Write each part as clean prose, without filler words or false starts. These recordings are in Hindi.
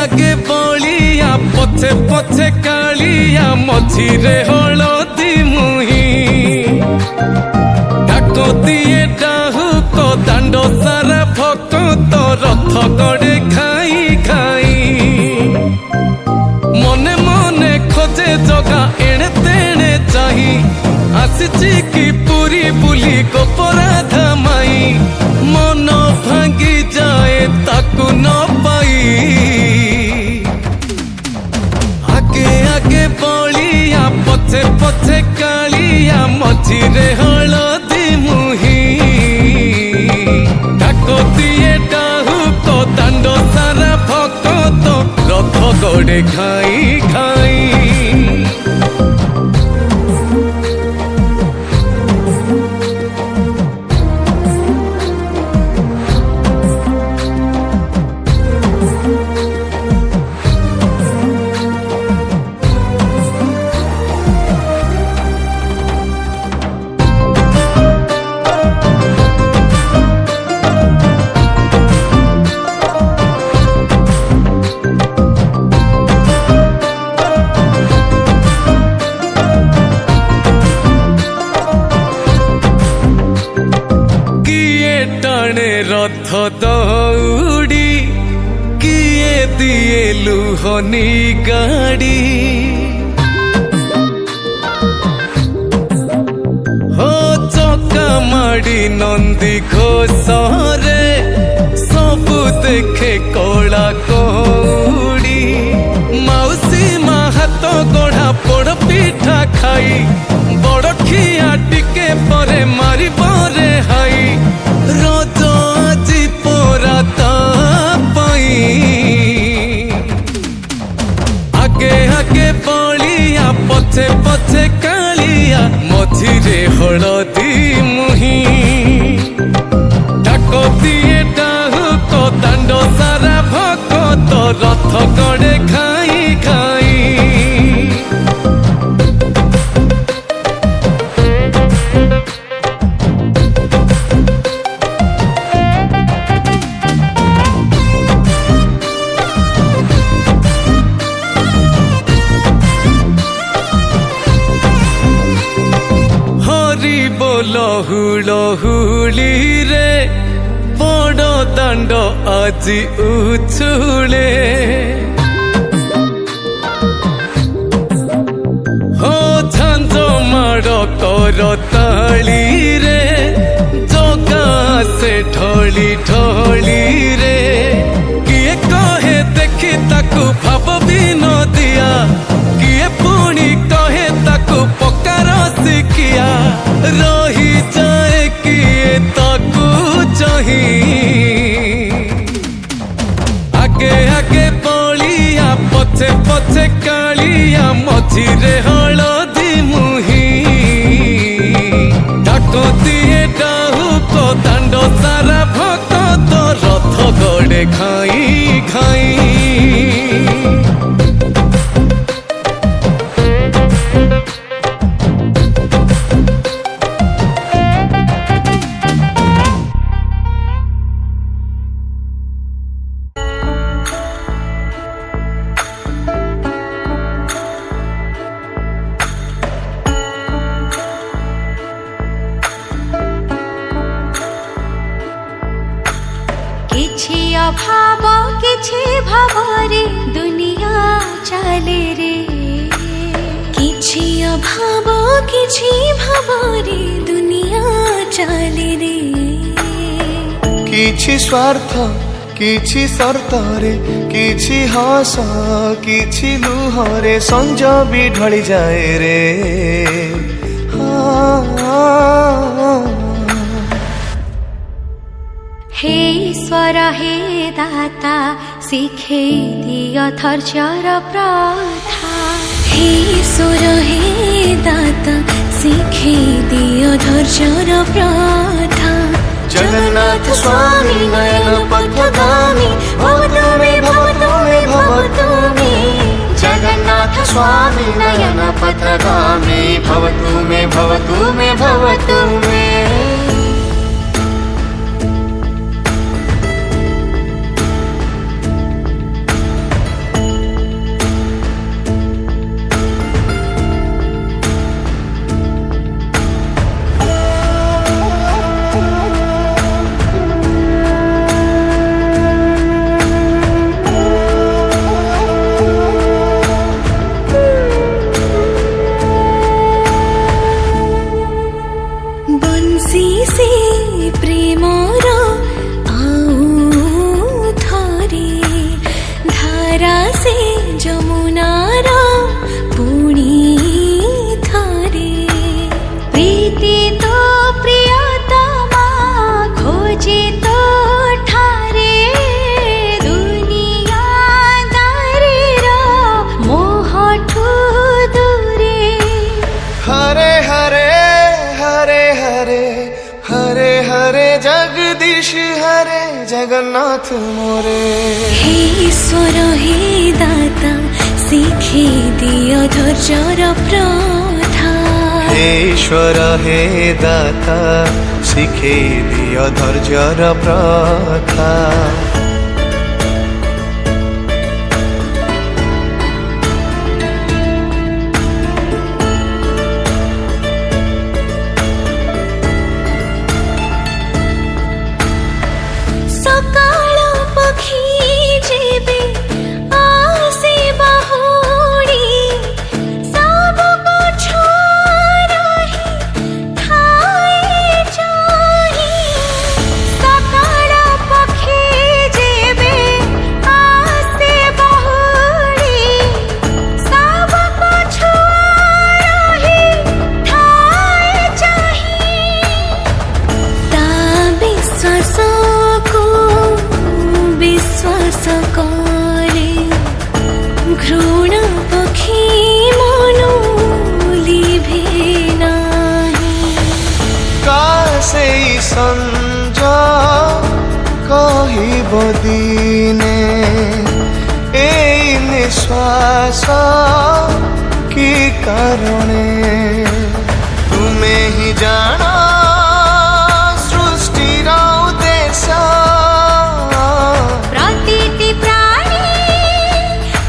आगे बलिया पछे पछे कालिया मझिरे हलदी मुही डाक दिए डाहुक दांड सारा भक्त रथ गड़े खाई खाई मने मने खोजे जगा एणे तेणे चाही आसिची की पूरी बुली गोपराधा माई मन भांगी जाए ताकू न पाई आगे आगे बलिया पछे पछे कालिया मझिरे हलदी मुही डाक दिए डाहुक दांड सारा भक्त रथ गड़े खाई खाई रथ दौड़ी किए दिए लुहनी गाड़ी हो चका माड़ी नंदी घोषरे सबु देखे कला कौड़ी मौसी माँ हाथ गढ़ा पोड़ पिठा खाई बड़ खिया टिके परे मारी परे हाई रज আজি पोरा पाई आगे आगे बलिया पछे पछे कालिया मझिरे हलदी मुही डाक दिए डाहुक दांड सारा भक्त रथ गड़े खाई खाई लहुली रे बड़ दांड আজি उछुले हो झांझ माड़ कर ताली रे जगा से ढली ढली रे किए कहे देखी ताकू भाव भी न दिया किए पुणी कहे ताकू पकार शिकिया रही जाए किए ताकू चाही आगे आगे बलिया पछे पछे कालिया मझिरे हलदी मुही डाक दिए डाहुक दांड सारा भक्त रथ गड़े खाई खाई भाव किछि भावरे दुनिया चले रे किछि भाव किछि भावरे दुनिया चले रे किछि स्वार्थ किछि शर्तरे किछि हस किछि लुहरे संज भी ढली जाए रे हे ईश्वर हे दाता शिखे दिय धैर्यर प्रथा हे ईश्वर हे दाता शिखे दिय धैर्यर प्रथा जगन्नाथ स्वामी नयन पथगामी भवतु मे भवतु मे भवतु मे जगन्नाथ स्वामी नयन पथगामी भवतु मे भवतु मे भवतु मे हरे जगन्नाथ मोरे। हे ईश्वर हे दाता शिखे दियो धैर्यर प्रथा। हे ईश्वर हे दाता शिखे दियो धैर्यर प्रथा। सकाळ पखी जेबे आसे बहुड़ी सबको छोड़ही ठाए जाही। सकाळ पखी जेबे आसे बहुड़ी सबको छोड़ही ठाए जाही। ता विश्वास विश्वास करे घृण पक्षी मनो लिभे नाही। कासे संजा कहिब दिने ए निश्वास की कारणे तुमे ही जाना सृष्टिर उद्देश्य। प्रतिति प्राणी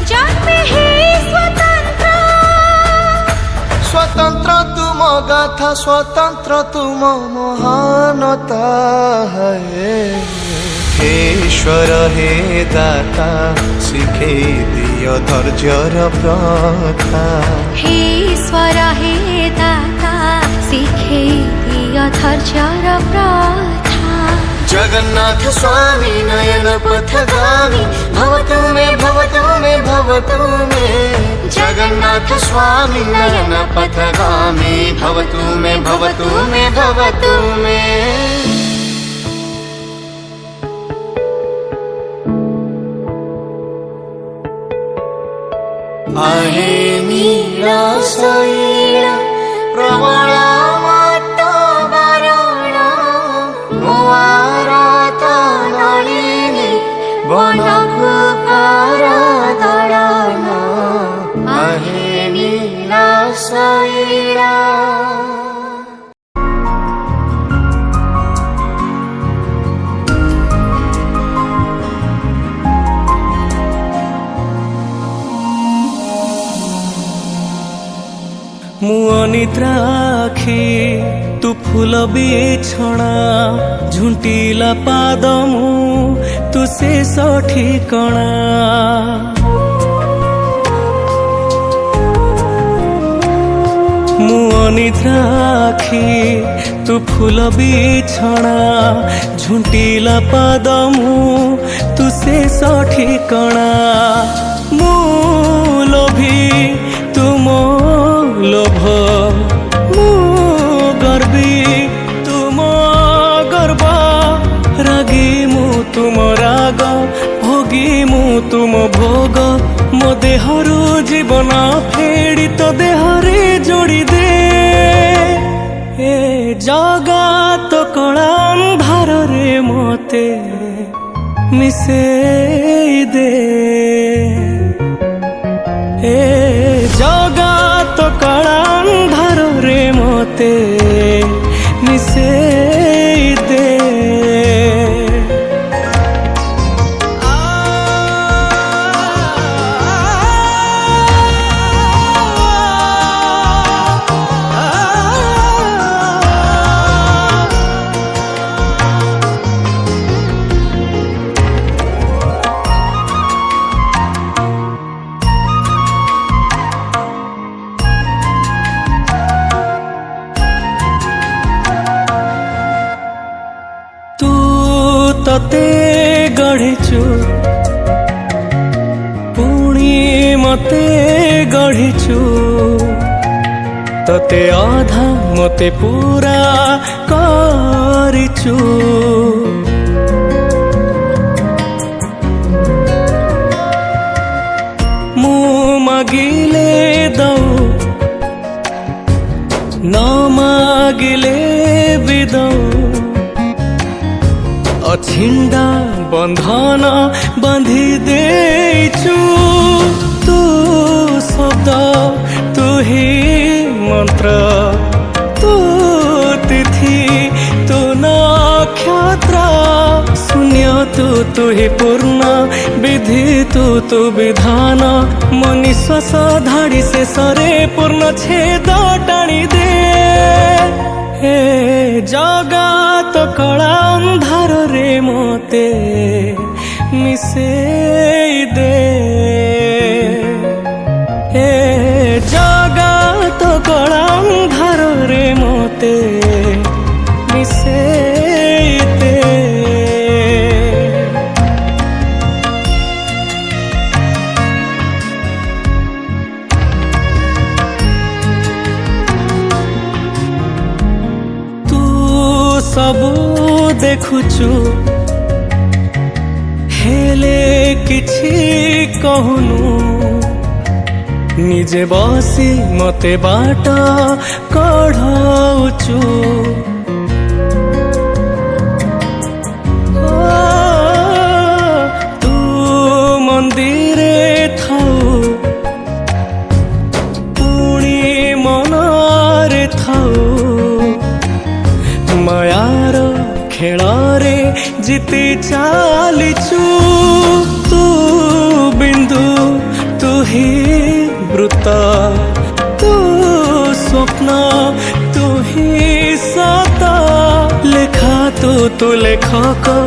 जन्मे हे स्वतंत्र। स्वतंत्र तुम गाथा स्वतंत्र तुम महानता है। हे ईश्वर हे दाता शिखे दियो धैर्यर प्रथा। हे ईश्वर हे दाता शिखे दियो धैर्यर प्रथा। जगन्नाथ स्वामी नयन पथगामी भवतु मे भवतु मे भवतु मे। जगन्नाथ स्वामी नयन पथगामी भवतु मे भवतु मे भवतु मे। आहे नीला शैल प्रबल मत बारण मुआरत नलिनी वनकु कर दलन। आहे नीला शैल। ମୁଁ ଅନିଦ୍ରା ଆଖି ତୁ ଫୁଲ ବିଛଣା ଝୁଣ୍ଟିଲା ପାଦ ମୁଁ ତୁ ଶେଷ ଠିକଣା। ମୁଁ ଅନିଦ୍ରା ଆଖି ତୁ ଫୁଲ ବିଛଣା ଝୁଣ୍ଟିଲା ପାଦ ମୁଁ ତୁ ଶେଷ ଠିକଣା। ମୁଁ ଲୋଭି ତୁମ লোভ মু গর্বী তুম গর্ব রাগী মু তুম রাগ ভোগী মু তুম ভোগ মো দেহরু জীবন ফেড়ি তো দেহরে যোড়ি দে। এ জগত কলা ଅନ୍ଧାରରେ মতে মিশেই দে। এ জগত কলা ଅନ୍ଧାରରେ মতে মিশেই দে। ତତେ ଗଢ଼ିଛୁ ପୁଣି ମତେ ଗଢ଼ିଛୁ ତତେ ଅଧା ମତେ ପୁରା କରିଛୁ। ମୁଁ ମାଗିଲେ ଦଉ ନ ମାଗିଲେ ବି ଦଉ ଛିଣ୍ଡା ବନ୍ଧନ ବାନ୍ଧି ଦେଇଛୁ ତୁ ଶବ୍ଦ ତୁ ହି ମନ୍ତ୍ର ତୁ ତିଥି ତୁ ନକ୍ଷତ୍ର ଶୂନ୍ୟ ତୁ ହି ପୂର୍ଣ୍ଣ ବିଧି ତୁ ବିଧାନ ମୋ ନିଶ୍ୱାସ ଧାଡ଼ି ଶେଷରେ ପୂର୍ଣ୍ଣ ଛେଦ ଟାଣି ଦେ ହେ ଜଗତ କଳା ଅନ୍ଧାରରେ ମୋତେ ମିଶେଇ ଦେ ହେ ଜଗତ କଳା ଅନ୍ଧାରରେ ମୋତେ ମିଶେଇ ଦେ ସବୁ ଦେଖୁଛୁ ହେଲେ କିଛି କହୁନୁ ନିଜେ ବସି ମତେ ବାଟ କଢ଼ଉଛୁ ତୁ ମନ୍ଦିରେ ଥାଉ ପୁଣି ମନରେ ଥାଉ ମାୟାର ଖେଳରେ ଜିତି ଚାଲିଛୁ ତୁ ବିନ୍ଦୁ ତୁ ହି ବୃତ୍ତ ତୁ ସ୍ୱପ୍ନ ତୁ ହି ସତ ଲେଖା ତୁ ଲେଖକ